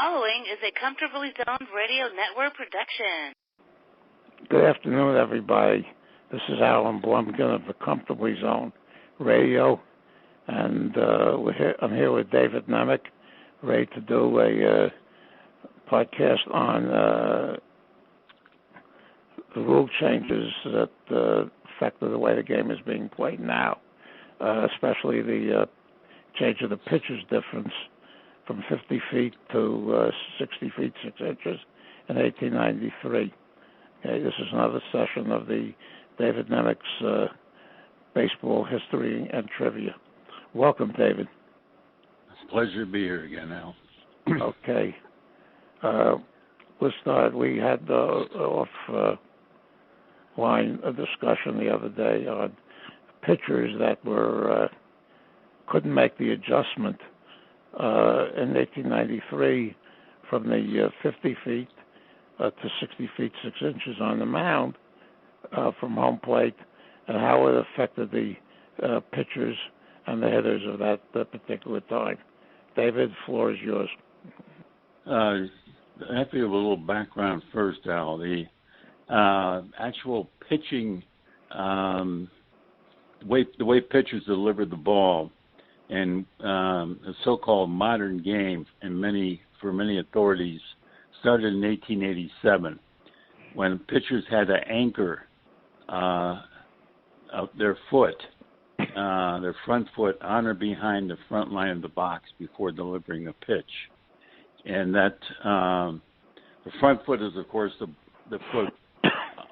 following is a Comfortably Zoned Radio Network production. Good afternoon, everybody. This is Alan Blumkin of the Comfortably Zoned Radio, and I'm here with David Nemec, ready to do a podcast on the rule changes that affected the way the game is being played now, especially the change of the pitcher's difference from 50 feet to 60 feet 6 inches in 1893. Okay, this is another session of the David Nemec's baseball history and trivia. Welcome, David. It's a pleasure to be here again, Al. Okay. Let's start. We had off-line a discussion the other day on pitchers that were couldn't make the adjustment in 1893 from the 50 feet to 60 feet 6 inches on the mound from home plate, and how it affected the pitchers and the hitters of that particular time. David, the floor is yours. I have to give a little background first, Al. The actual pitching, the way pitchers delivered the ball, and the so-called modern game, for many authorities, started in 1887, when pitchers had to anchor their foot, their front foot, on or behind the front line of the box before delivering a pitch. And that the front foot is, of course, the foot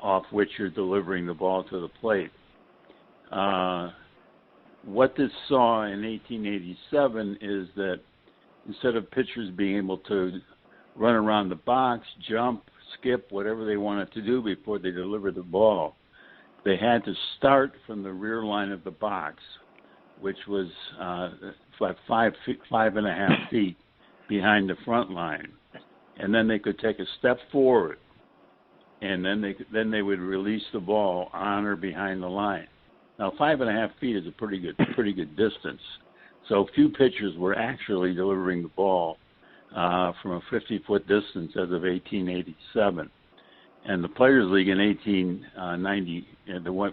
off which you're delivering the ball to the plate. What this saw in 1887 is that instead of pitchers being able to run around the box, jump, skip, whatever they wanted to do before they delivered the ball, they had to start from the rear line of the box, which was 5.5 feet behind the front line, and then they could take a step forward, and then they would release the ball on or behind the line. Now, 5.5 feet is a pretty good distance. So few pitchers were actually delivering the ball from a 50-foot distance as of 1887. And the Players League in 1890,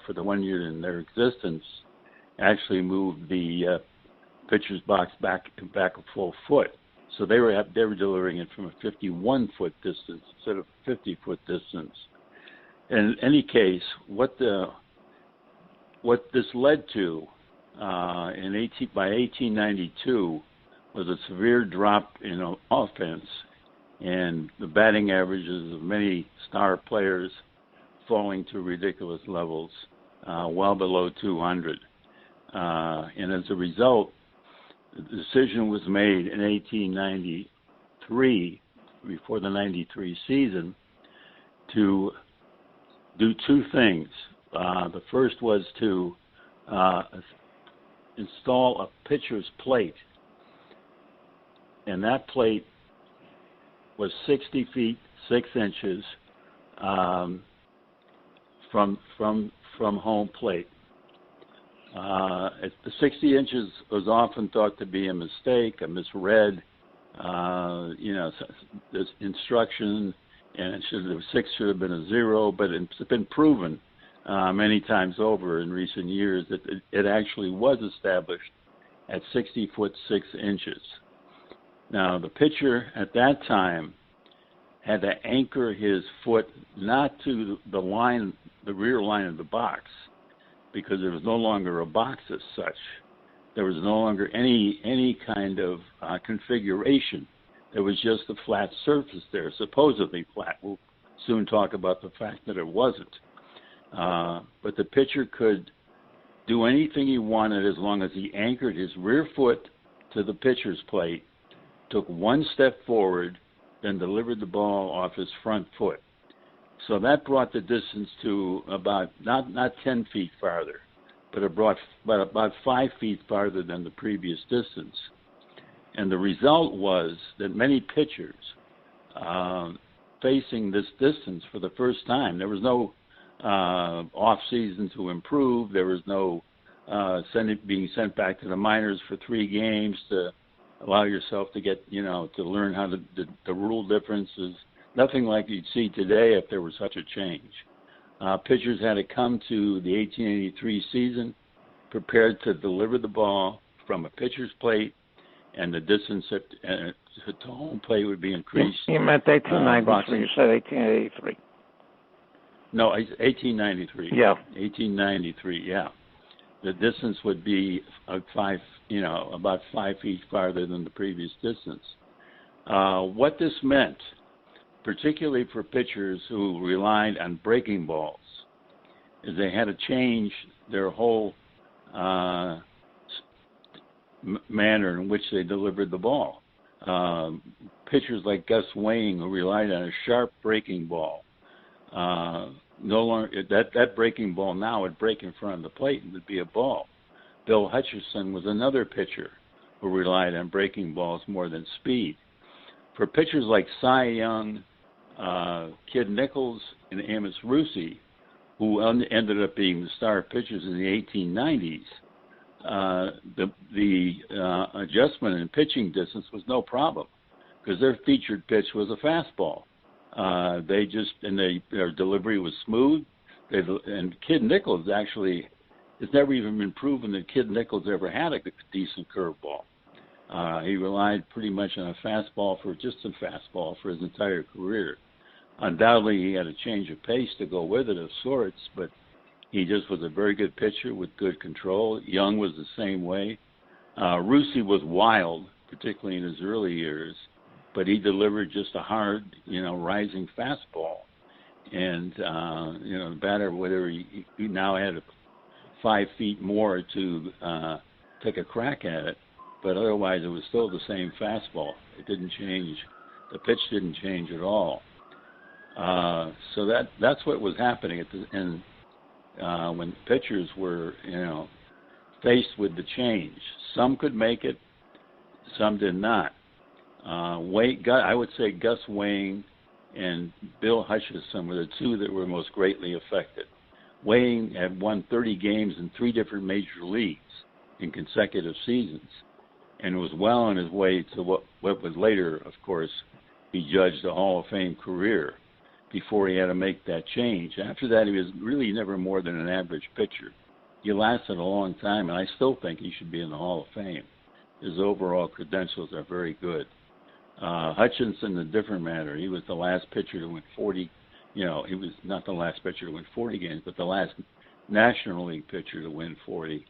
for the 1 year in their existence, actually moved the pitcher's box back a full foot. So they were delivering it from a 51-foot distance instead of a 50-foot distance. In any case, what this led to by 1892 was a severe drop in offense, and the batting averages of many star players falling to ridiculous levels, well below 200. And as a result, the decision was made in 1893, before the 93 season, to do two things. The first was to install a pitcher's plate, and that plate was 60 feet 6 inches from home plate. The 60 inches was often thought to be a mistake, a misread. This instruction, and 6 should have been a 0, but it's been proven many times over in recent years that it actually was established at 60 foot 6 inches. Now, the pitcher at that time had to anchor his foot not to the rear line of the box, because there was no longer a box as such. There was no longer any kind of configuration. There was just a flat surface there, supposedly flat. We'll soon talk about the fact that it wasn't. But the pitcher could do anything he wanted as long as he anchored his rear foot to the pitcher's plate, took one step forward, then delivered the ball off his front foot. So that brought the distance to about not 10 feet farther, but it brought about 5 feet farther than the previous distance. And the result was that many pitchers facing this distance for the first time, there was no off season to improve. There was no being sent back to the minors for 3 games to allow yourself to get, to learn how the rule differences. Nothing like you'd see today if there was such a change. Pitchers had to come to the 1883 season prepared to deliver the ball from a pitcher's plate, and the distance to home plate would be increased. You meant 1893. You said 1883. No, 1893. Yeah. 1893, yeah. The distance would be about 5 feet farther than the previous distance. What this meant, particularly for pitchers who relied on breaking balls, is they had to change their whole manner in which they delivered the ball. Pitchers like Gus Wayne, who relied on a sharp breaking ball, no longer that breaking ball now would break in front of the plate and would be a ball. Bill Hutcherson was another pitcher who relied on breaking balls more than speed. For pitchers like Cy Young, Kid Nichols, and Amos Russi, who ended up being the star pitchers in the 1890s, the adjustment in pitching distance was no problem because their featured pitch was a fastball. Their delivery was smooth. And Kid Nichols actually, it's never even been proven that Kid Nichols ever had a decent curveball. He relied pretty much on a fastball for his entire career. Undoubtedly, he had a change of pace to go with it of sorts, but he just was a very good pitcher with good control. Young was the same way. Russi was wild, particularly in his early years, but he delivered just a hard, rising fastball. And, the batter, whether he now had 5 feet more to take a crack at it, but otherwise it was still the same fastball. It didn't change. The pitch didn't change at all. So that's what was happening when pitchers were, faced with the change. Some could make it, some did not. I would say Gus Wayne and Bill Hutcherson were the two that were most greatly affected. Wayne had won 30 games in 3 different major leagues in consecutive seasons and was well on his way to what would later, of course, be judged a Hall of Fame career before he had to make that change. After that, he was really never more than an average pitcher. He lasted a long time, and I still think he should be in the Hall of Fame. His overall credentials are very good. Hutchinson, a different matter. He was the last pitcher to win 40. He was not the last pitcher to win 40 games, but the last National League pitcher to win 40.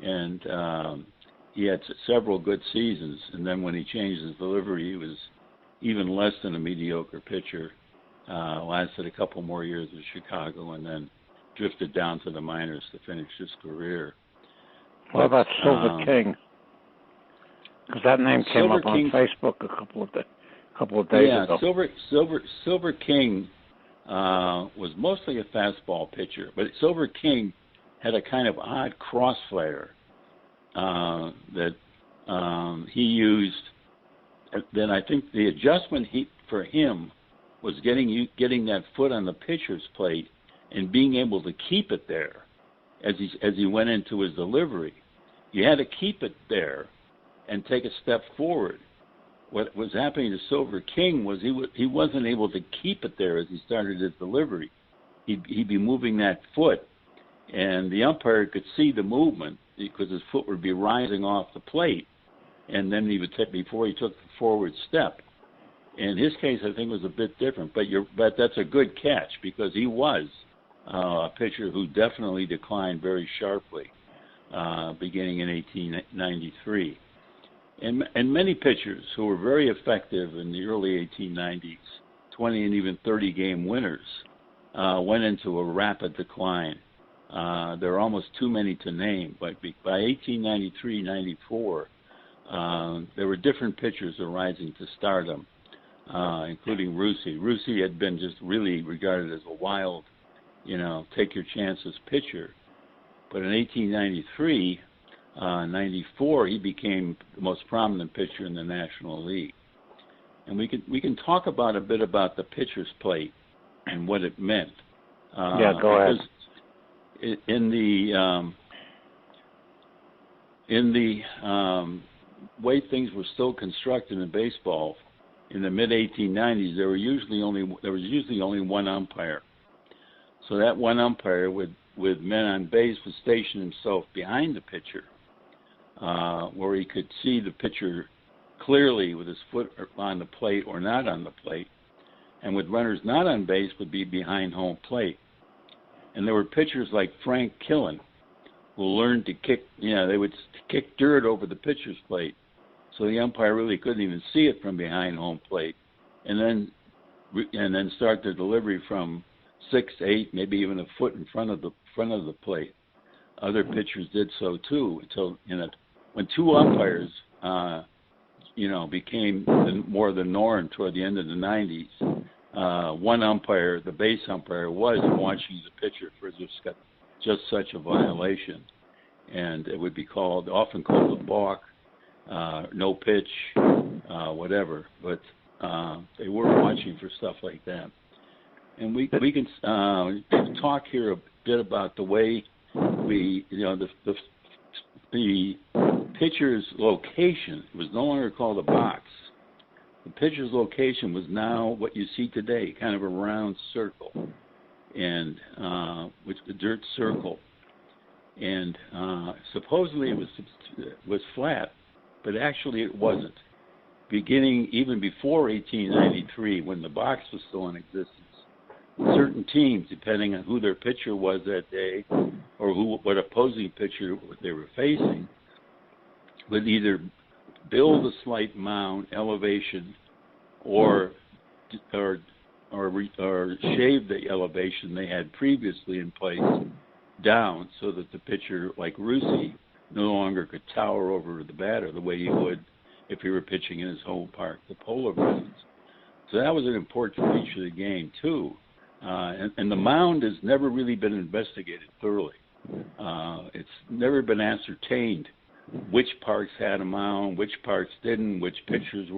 And he had several good seasons. And then when he changed his delivery, he was even less than a mediocre pitcher. Lasted a couple more years with Chicago and then drifted down to the minors to finish his career. What about Silver King? Because that name came up on Facebook a couple of days ago. Silver King was mostly a fastball pitcher, but Silver King had a kind of odd crossfire that he used. Then I think the adjustment for him was getting that foot on the pitcher's plate and being able to keep it there as he went into his delivery. You had to keep it there and take a step forward. What was happening to Silver King was he wasn't able to keep it there as he started his delivery. He'd be moving that foot, and the umpire could see the movement because his foot would be rising off the plate, and then he would before he took the forward step. In his case, I think it was a bit different, but that's a good catch because he was a pitcher who definitely declined very sharply beginning in 1893. And many pitchers who were very effective in the early 1890s, 20 and even 30 game winners, went into a rapid decline. There are almost too many to name, but by 1893-94, there were different pitchers arising to stardom, including Russi. Russi had been just really regarded as a wild, take your chances pitcher. But in 1893, 94, he became the most prominent pitcher in the National League. And we can talk a bit about the pitcher's plate and what it meant. Go ahead. In the way things were still constructed in baseball in the mid 1890s, there was usually only one umpire. So that one umpire with men on base would station himself behind the pitcher, where he could see the pitcher clearly with his foot on the plate or not on the plate. And with runners not on base would be behind home plate. And there were pitchers like Frank Killen who learned to kick, they would kick dirt over the pitcher's plate. So the umpire really couldn't even see it from behind home plate. And then start the delivery from 6, 8, maybe even a foot in front of the plate. Other pitchers did so too until when two umpires became more the norm toward the end of the 90s. One umpire, the base umpire, was watching the pitcher for just such a violation, and it would be often called a balk, no pitch, whatever. But they were watching for stuff like that. And we can talk here a bit about the way the pitcher's location was no longer called a box. The pitcher's location was now what you see today, kind of a round circle, and with the dirt circle. And supposedly it was flat, but actually it wasn't. Beginning even before 1893, when the box was still in existence, certain teams, depending on who their pitcher was that day or what opposing pitcher they were facing, would either build a slight mound elevation or shave the elevation they had previously in place down, so that the pitcher, like Russi, no longer could tower over the batter the way he would if he were pitching in his home park, the Polar Grounds. So that was an important feature of the game too. And the mound has never really been investigated thoroughly. It's never been ascertained which parks had a mound, which parks didn't, which pitchers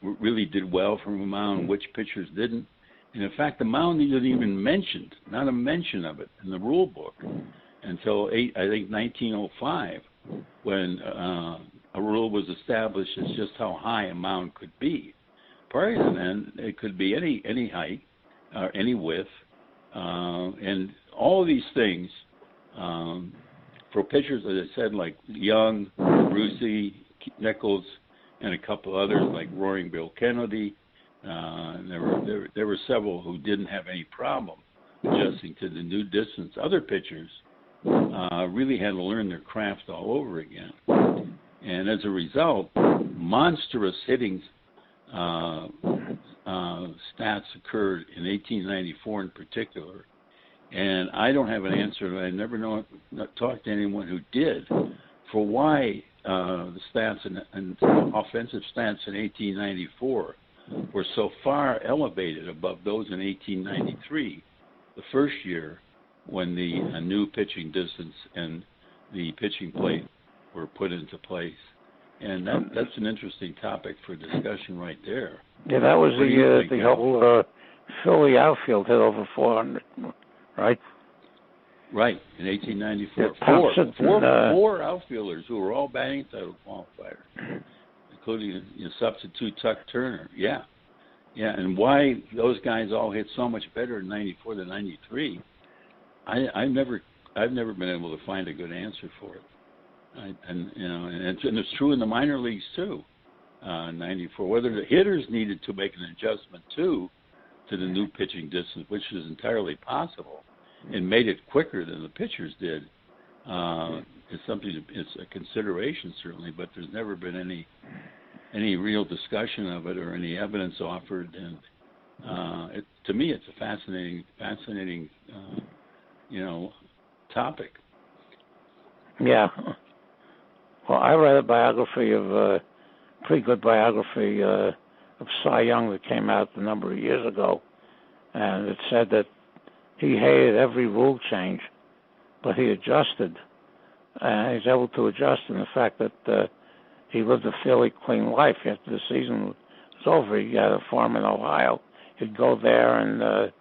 really did well from a mound, which pitchers didn't. And in fact, the mound isn't even mentioned, not a mention of it in the rule book until I think 1905, when a rule was established as just how high a mound could be. Prior to then, it could be any height, any width, and all of these things for pitchers, as I said, like Young, Russi, Nichols, and a couple others like Roaring Bill Kennedy. And there were several who didn't have any problem adjusting to the new distance. Other pitchers really had to learn their craft all over again. And as a result, monstrous hitting stats occurred in 1894 in particular. And I don't have an answer. I never talked to anyone who did for why the stats and offensive stats in 1894 were so far elevated above those in 1893, the first year when the new pitching distance and the pitching plate were put into place. And that's an interesting topic for discussion right there. Yeah, that was the whole Philly outfield hit over 400, right? Right, in 1894. Yeah, four outfielders who were all batting title qualifiers, including substitute Tuck Turner. Yeah, and why those guys all hit so much better in 94 than 93, I've never been able to find a good answer for it. And it's true in the minor leagues too. 94, whether the hitters needed to make an adjustment to the new pitching distance, which is entirely possible, and made it quicker than the pitchers did, is something. It's a consideration certainly, but there's never been any real discussion of it or any evidence offered. And to me, it's a fascinating, topic. Yeah. Well, I read a biography pretty good biography of Cy Young that came out a number of years ago, and it said that he hated every rule change, but he adjusted, and he's able to adjust in the fact that he lived a fairly clean life. After the season was over, he had a farm in Ohio. He'd go there and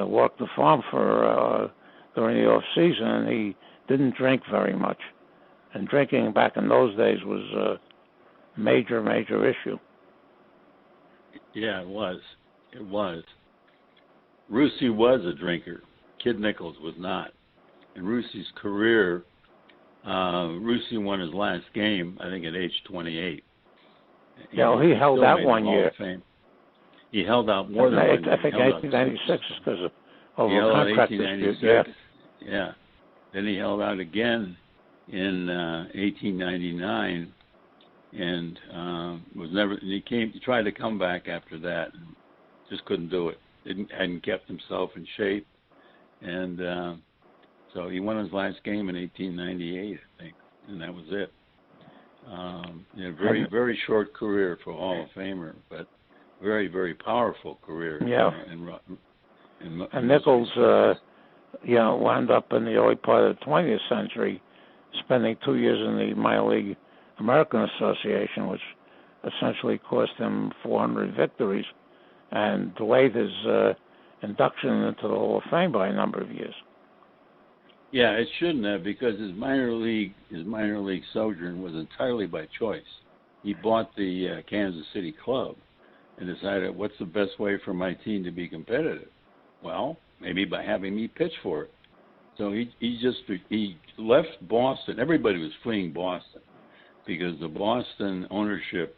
work the farm for during the off season, and he didn't drink very much. And drinking back in those days was major issue. Yeah, it was. It was. Rusey was a drinker. Kid Nichols was not. In Rusey's career, Rusey won his last game, I think, at age 28. He held out 1 year. He held out more than 1 year. I think 1896 because of a contract dispute. Yeah. Then he held out again in 1899, and was never. And he tried to come back after that, and just couldn't do it. Hadn't kept himself in shape, and so he won his last game in 1898, I think, and that was it. Very short career for Hall of Famer, but very powerful career. Yeah. And Nichols, wound up in the early part of the 20th century, spending 2 years in the minor league American Association, which essentially cost him 400 victories, and delayed his induction into the Hall of Fame by a number of years. Yeah, it shouldn't have, because his minor league sojourn was entirely by choice. He bought the Kansas City club and decided, what's the best way for my team to be competitive? Well, maybe by having me pitch for it. So he left Boston. Everybody was fleeing Boston because the Boston ownership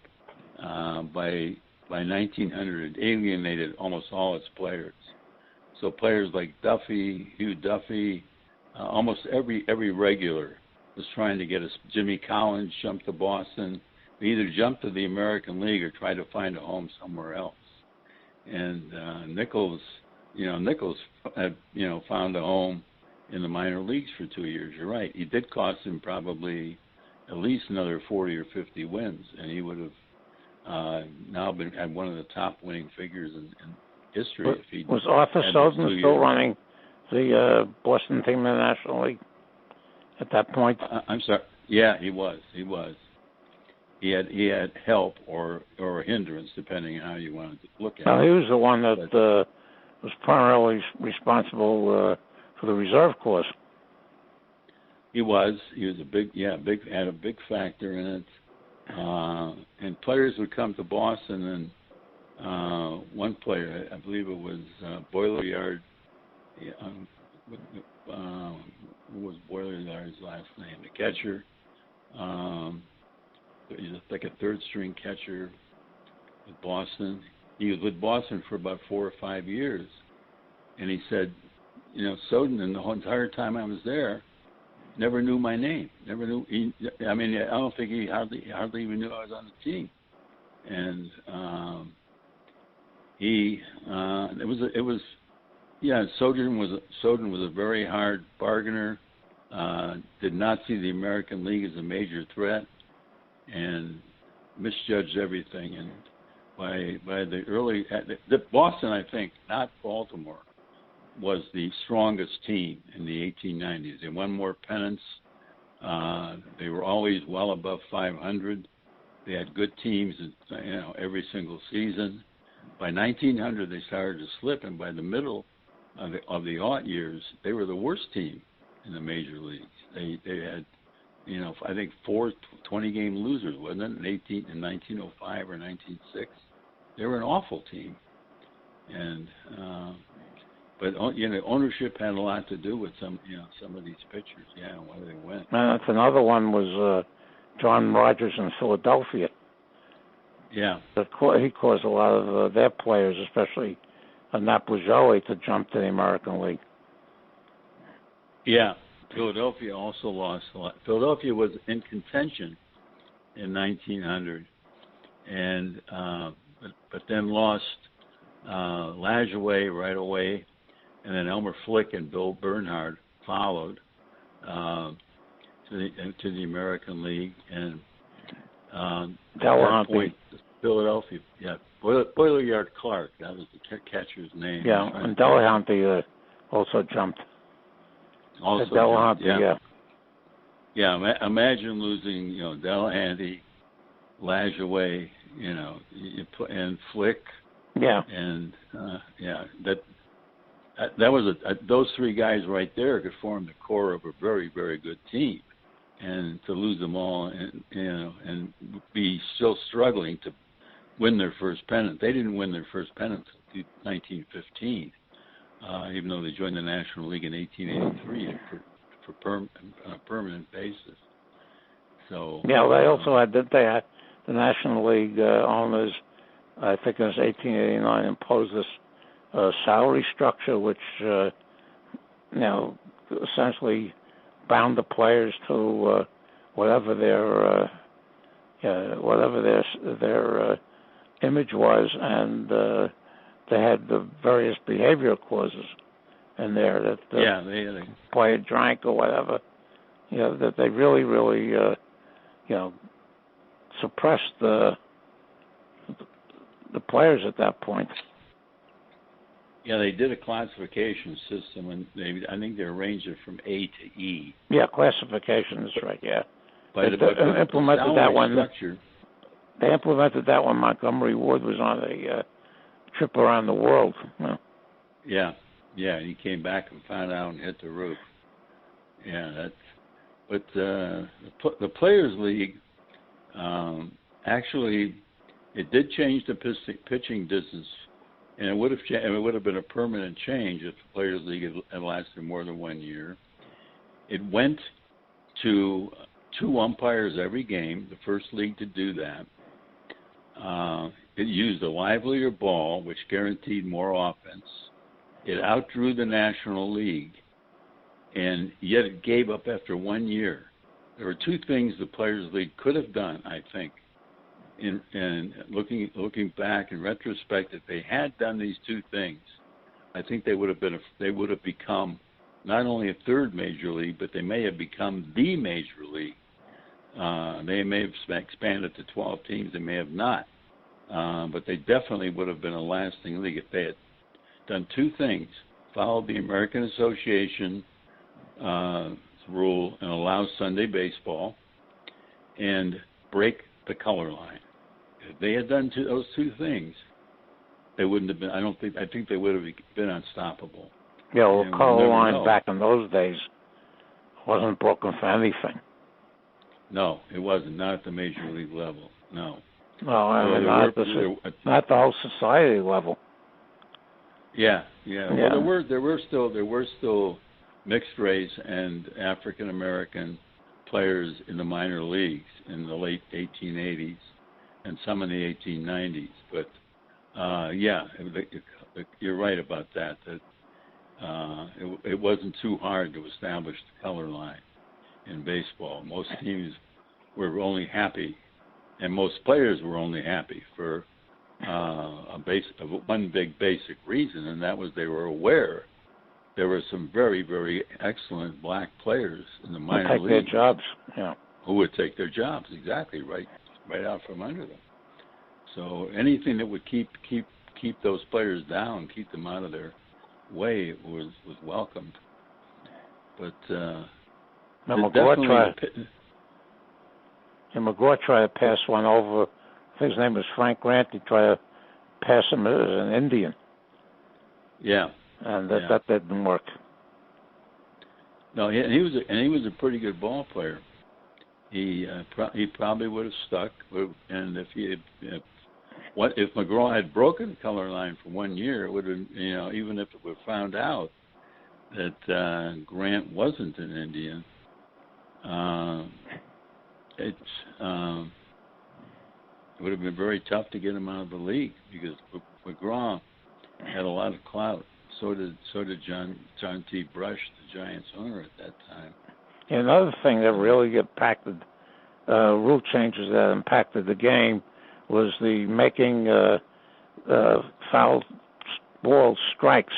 by 1900 alienated almost all its players. So players like Hugh Duffy, almost every regular was trying to get us. Jimmy Collins jumped to Boston. They either jumped to the American League or tried to find a home somewhere else. And Nichols had found a home in the minor leagues for 2 years. You're right. It did cost him probably at least another 40 or 50 wins, and he would have now had one of the top winning figures in history. If he was Arthur Soden still running the Boston team in the National League at that point? I'm sorry. Yeah, he was. He had help or a hindrance, depending on how you wanted to look at it. He was the one that was primarily responsible for the reserve course. He was had a big factor in it. And players would come to Boston, and one player, I believe it was Boiler Yard. What was Boiler Yard's last name? The catcher. He's like a third-string catcher with Boston. He was with Boston for about 4 or 5 years, and he said, Soden, and the whole entire time I was there, never knew my name. Never knew. I don't think he hardly even knew I was on the team. And Soden was a very hard bargainer. Did not see the American League as a major threat, and misjudged everything. And by the early, Boston, I think, not Baltimore, was the strongest team in the 1890s. They won more pennants. They were always well above 500. They had good teams, every single season. By 1900, they started to slip, and by the middle of the odd years, they were the worst team in the major leagues. They had, I think 4 20-game losers, wasn't it, in 1905 or 1906? They were an awful team, and but ownership had a lot to do with some of these pitchers, where they went. And that's another one was John Rogers in Philadelphia. Yeah, he caused a lot of their players, especially Napoli, to jump to the American League. Yeah, Philadelphia also lost a lot. Philadelphia was in contention in 1900, and but then lost Lajoie right away, and then Elmer Flick and Bill Bernhard followed to the American League, and Delahanty. Philadelphia, Boiler Yard Clark, that was the catcher's name. Yeah, and Delahanty also jumped. Also Delahanty, jumped, yeah. Imagine losing, Delahanty, Lajoie, and Flick. Yeah. And that was those three guys right there could form the core of a very, very good team. and to lose them all, and be still struggling to win their first pennant. They didn't win their first pennant until 1915, even though they joined the National League in 1883 on a permanent basis. So yeah, they also had the National League owners. I think it was 1889 imposed this salary structure, which essentially bound the players to whatever their image was, and they had the various behavior clauses in there that the player drank or whatever. That they really suppressed the players at that point. Yeah, they did a classification system, and I think they arranged it from A to E. Yeah, classification is right. Yeah, but implemented that one. Structure. They implemented that when Montgomery Ward was on a trip around the world. Yeah, and he came back and found out and hit the roof. Yeah, but the Players League actually it did change the pitching distance. And it would have been a permanent change if the Players League had lasted more than 1 year. It went to 2 umpires every game, the first league to do that. It used a livelier ball, which guaranteed more offense. It outdrew the National League, and yet it gave up after 1 year. There were 2 things the Players League could have done, I think. And looking back in retrospect, if they had done these 2 things, I think they would have become not only a third major league, but they may have become the major league. They may have expanded to 12 teams. They may have not, but they definitely would have been a lasting league if they had done 2 things: followed the American Association rule and allow Sunday baseball, and break the color line. If they had done those 2 things, they wouldn't have been. I think they would have been unstoppable. Yeah, well, color line back in those days wasn't broken for anything. No, it wasn't. Not at the major league level. No. No, I mean, not the whole society level. Yeah. Well, there were still mixed race and African American players in the minor leagues in the late 1880s and some in the 1890s. But you're right about that. It wasn't too hard to establish the color line in baseball. Most teams were only happy, and most players were only happy for one big basic reason, and that was they were aware there were some very, very excellent black players in the minor leagues. Their jobs, yeah. Who would take their jobs, exactly, right out from under them. So anything that would keep those players down, keep them out of their way, was welcomed. But McGraw tried to pass one over. I think his name was Frank Grant. He tried to pass him as an Indian. Yeah. And that didn't work. No, he was a pretty good ball player. He probably would have stuck, and if McGraw had broken the color line for 1 year, it would have, even if it were found out that Grant wasn't an Indian, it would have been very tough to get him out of the league because McGraw had a lot of clout. So did John T. Brush, the Giants owner at that time. Another thing that really impacted rule changes that impacted the game was the making foul ball strikes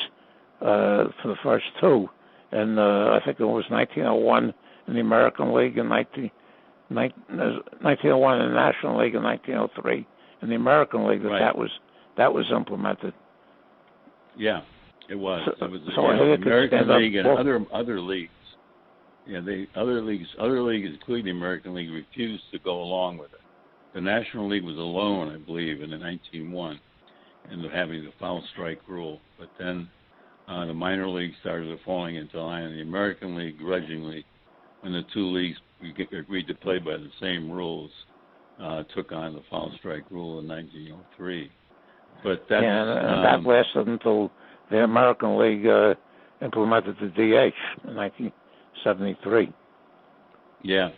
for the first 2. And I think it was 1901 in the American League and 1901 in the National League and 1903 in the American League that was implemented. Yeah, it was. So the American League and other leagues. Yeah, other leagues, including the American League, refused to go along with it. The National League was alone, I believe, in the 1901 in having the foul strike rule. But then the minor leagues started falling into line, and the American League grudgingly when the two leagues agreed to play by the same rules, took on the foul strike rule in 1903. But that's, and that lasted until the American League implemented the DH in 1973. Yeah.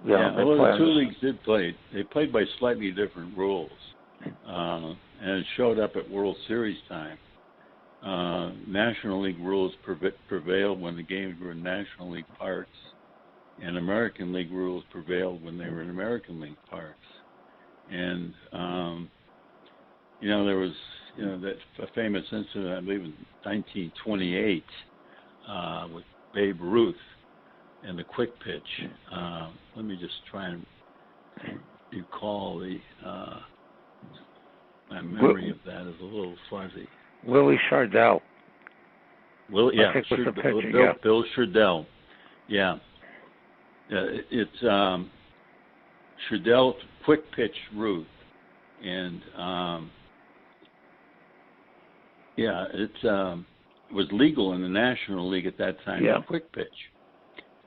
Yeah. Well, the two leagues did play. They played by slightly different rules, and it showed up at World Series time. National League rules prevailed when the games were in National League parks, and American League rules prevailed when they were in American League parks. And there was that famous incident, I believe, in 1928 with Babe Ruth and the quick pitch. Let me just try and recall my memory of that is a little fuzzy. Willie Shardell. Bill Shardell. Yeah. It's Shardell quick pitch Ruth, and it was legal in the National League at that time. Yeah. Quick pitch,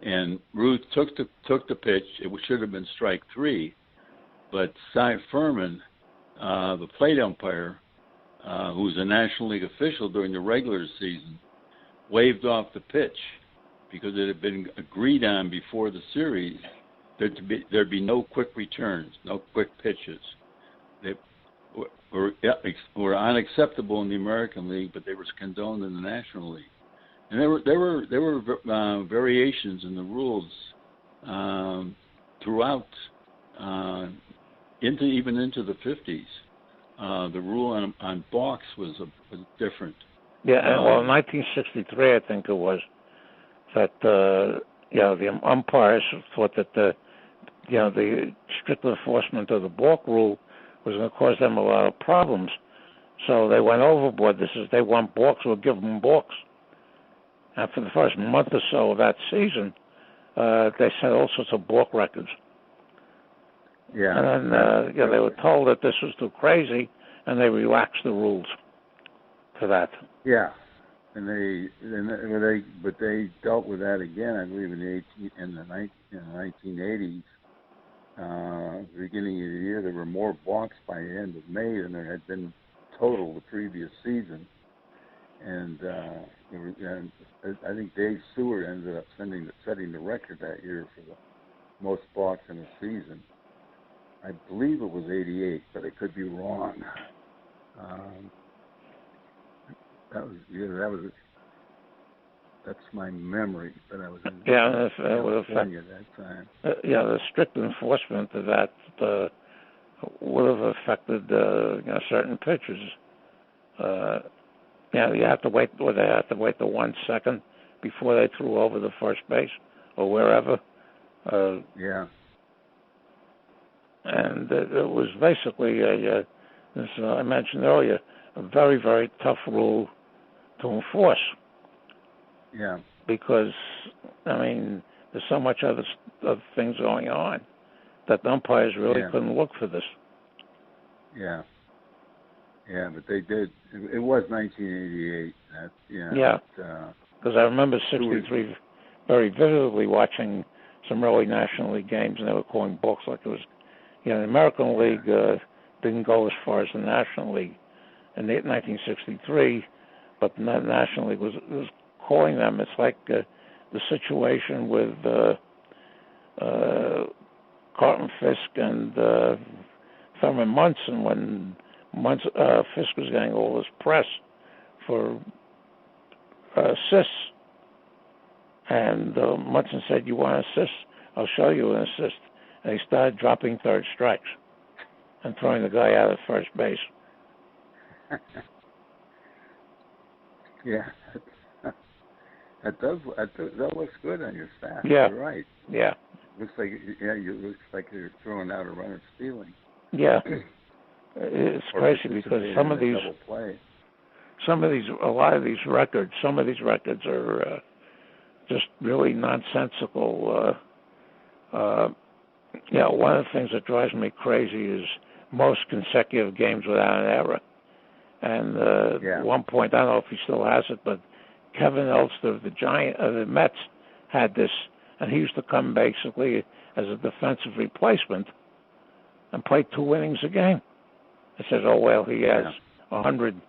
and Ruth took the pitch. It should have been strike three, but Cy Furman, the plate umpire, who was a National League official during the regular season, waved off the pitch because it had been agreed on before the series there'd be no quick returns, no quick pitches. They were unacceptable in the American League, but they were condoned in the National League. And there were variations in the rules throughout, even into the 50s. The rule on balks was different. Yeah, well, in 1963, I think it was, that the umpires thought that the strict enforcement of the balk rule was going to cause them a lot of problems. So they went overboard. They want balks, we'll give them balks. And for the first month or so of that season, they set all sorts of balk records. Yeah. And then they were told that this was too crazy, and they relaxed the rules for that. Yeah. And they dealt with that again, I believe, in the 1980s. Beginning of the year, there were more balks by the end of May than there had been total the previous season. And I think Dave Seward ended up setting the record that year for the most balks in a season. I believe it was 88, but I could be wrong. That's my memory, but I was in California at that time. The strict enforcement of that would have affected certain pitchers. You have to wait. Or they have to wait the 1 second before they threw over the first base or wherever. And it was basically as I mentioned earlier, a very, very tough rule to enforce. Yeah. Because, there's so much other things going on that the umpires really couldn't look for this. Yeah. Yeah, but they did. It was 1988. Because I remember 63 very vividly watching some early National League games, and they were calling balks like it was. The American League didn't go as far as the National League in 1963, but the National League was calling them. It's like the situation with Carlton Fisk and Thurman Munson when Fisk was getting all this press for assists. And Munson said, "You want an assist? I'll show you an assist." And he started dropping third strikes and throwing the guy out at first base. Yeah. That looks good on your staff. Yeah. You're right. Yeah. Looks like you're throwing out a runner stealing. Yeah. It's crazy because a lot of these records are just really nonsensical. One of the things that drives me crazy is most consecutive games without an error. And at one point, I don't know if he still has it, but Kevin Elster of the Mets had this and he used to come basically as a defensive replacement and play 2 innings a game. I said, oh, well, he has 100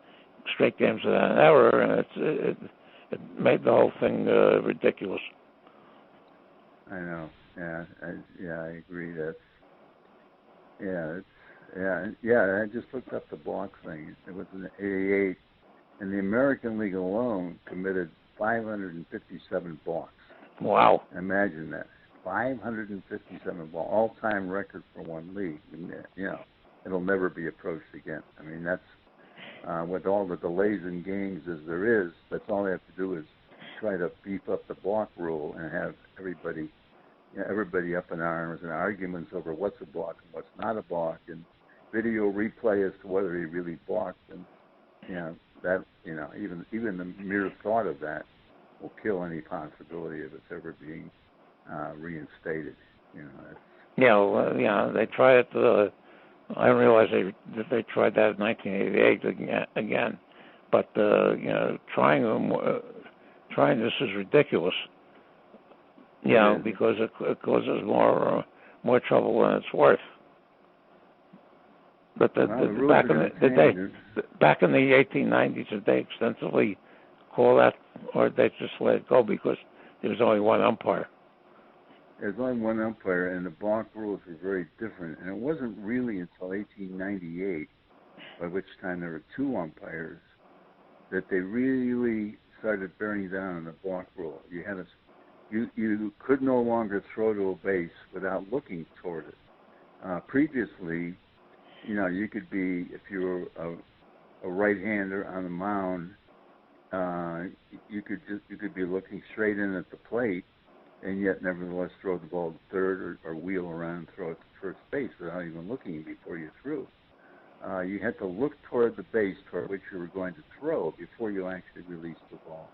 straight games without an error, and it made the whole thing ridiculous. I know. I agree. I just looked up the balk thing. It was in '88, and the American League alone committed 557 balks. Wow! Imagine that. 557 balks, all-time record for one league. And, it'll never be approached again. I mean, that's with all the delays in games as there is. That's all they have to do is try to beef up the balk rule and have everybody up in arms and arguments over what's a balk and what's not a balk, and video replay as to whether he really balked. And even the mere thought of that will kill any possibility of it ever being reinstated. They tried it. I didn't realize that they tried that in 1988 again. But trying this is ridiculous. Because it causes more trouble than it's worth. But back in the 1890s, did they extensively call that, or did they just let it go because there was only one umpire? There's only one umpire, and the balk rules were very different. And it wasn't really until 1898, by which time there were 2 umpires, that they really started bearing down on the balk rule. You could no longer throw to a base without looking toward it. Previously, you could be, if you were a right-hander on the mound, you could be looking straight in at the plate, and yet nevertheless throw the ball to third or wheel around and throw it to first base without even looking before you threw. You had to look toward the base toward which you were going to throw before you actually released the ball.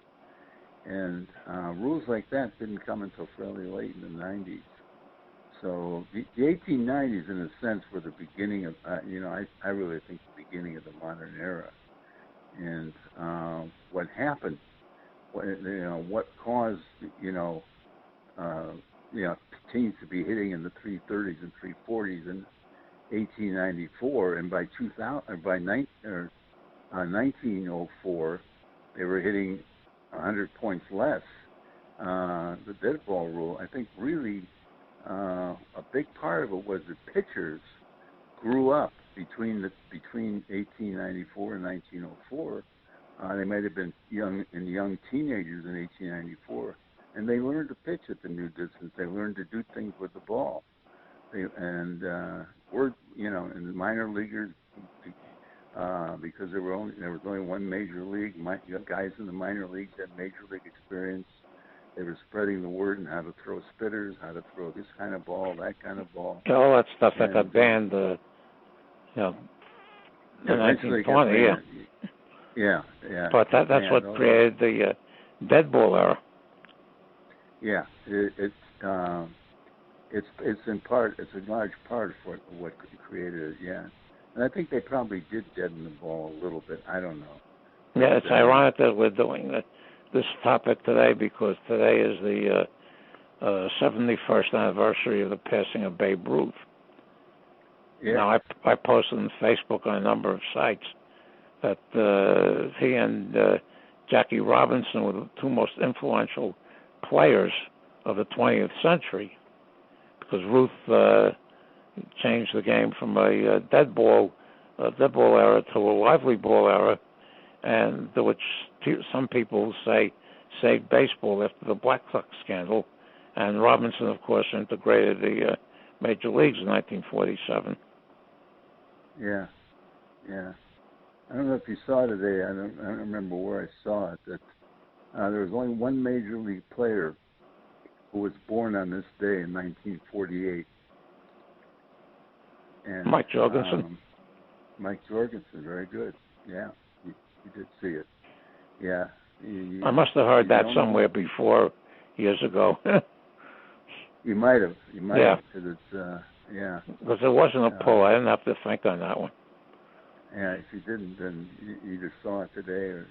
And rules like that didn't come until fairly late in the 90s. So the 1890s, in a sense, were the beginning of, I really think the beginning of the modern era. And what happened, what caused, teams to be hitting in the 330s and 340s in 1894, and by 1904, they were hitting 100 points less. The dead ball rule, I think, really a big part of it was the pitchers grew up between 1894 and 1904. They might have been young teenagers in 1894, and they learned to pitch at the new distance. They learned to do things with the ball. In the minor leaguers, because there was only one major league. Guys in the minor leagues had major league experience. They were spreading the word on how to throw spitters, how to throw this kind of ball, that kind of ball. All that stuff that got banned, in 1920. Yeah. But that's what created the dead ball era. Yeah, it's in part, it's a large part of what created it. Yeah. And I think they probably did deaden the ball a little bit. I don't know. Yeah, it's ironic that we're doing this topic today because today is the 71st anniversary of the passing of Babe Ruth. Yeah. Now, I posted on Facebook on a number of sites that he and Jackie Robinson were the 2 most influential players of the 20th century because Ruth changed the game from a dead ball era to a lively ball era, and which some people say saved baseball after the Black Sox scandal. And Robinson, of course, integrated the major leagues in 1947. Yeah. I don't know if you saw today. I don't remember where I saw it. That there was only one major league player who was born on this day in 1948. And, Mike Jorgensen. Mike Jorgensen, very good. Yeah, you did see it. Yeah. I must have heard that somewhere before, years ago. You might have. Because it's, Because it wasn't a pull. I didn't have to think on that one. Yeah, if you didn't, then you either saw it today or,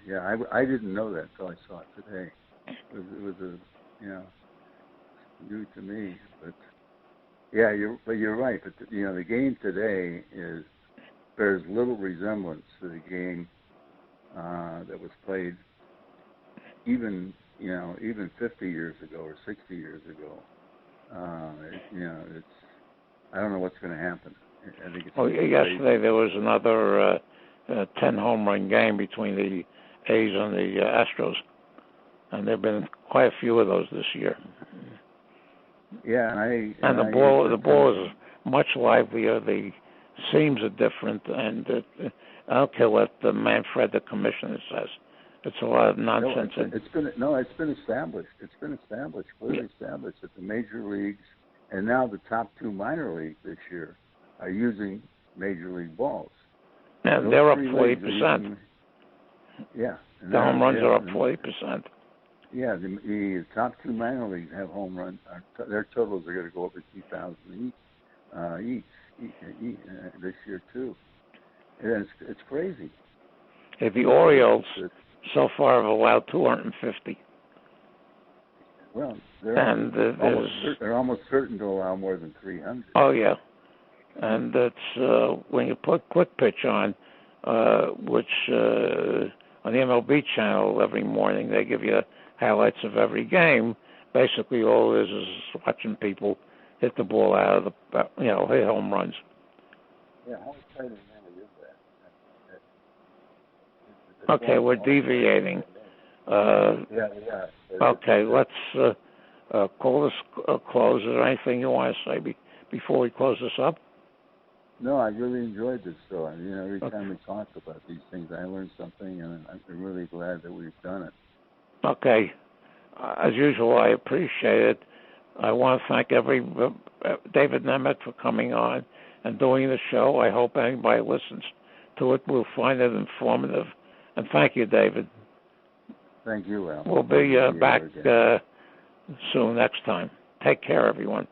I didn't know that until I saw it today. It was new to me. But yeah, you're right. But the game today bears little resemblance to the game that was played even 50 years ago or 60 years ago. It's I don't know what's going to happen. I think it's yesterday there was another 10 home run game between the A's and the Astros, and there've been quite a few of those this year. Yeah, and the ball is much livelier. The seams are different, and I don't care what the Manfred, the commissioner, says. It's a lot of nonsense. It's been established. It's been established, clearly established that the major leagues and now the top two minor leagues this year are using major league balls. And they're up 40%. Yeah. The home runs are up 40%. Yeah, the top two minor leagues have home runs. Their totals are going to go over 2,000 each this year too. And it's crazy. Hey, the Orioles so far have allowed 250. Well, they're almost certain to allow more than 300. Oh yeah, and it's when you put Quick Pitch on, which on the MLB channel every morning they give you highlights of every game. Basically, all it is watching people hit the ball out of hit home runs. Yeah, how exciting really is that? Okay, we're deviating. Yeah. Okay, let's call this a close. Is there anything you want to say before we close this up? No, I really enjoyed this show. Every time we talk about these things, I learn something, and I'm really glad that we've done it. Okay. As usual, I appreciate it. I want to thank David Nemec for coming on and doing the show. I hope anybody listens to it will find it informative. And thank you, David. Thank you, Al. We'll be back soon next time. Take care, everyone.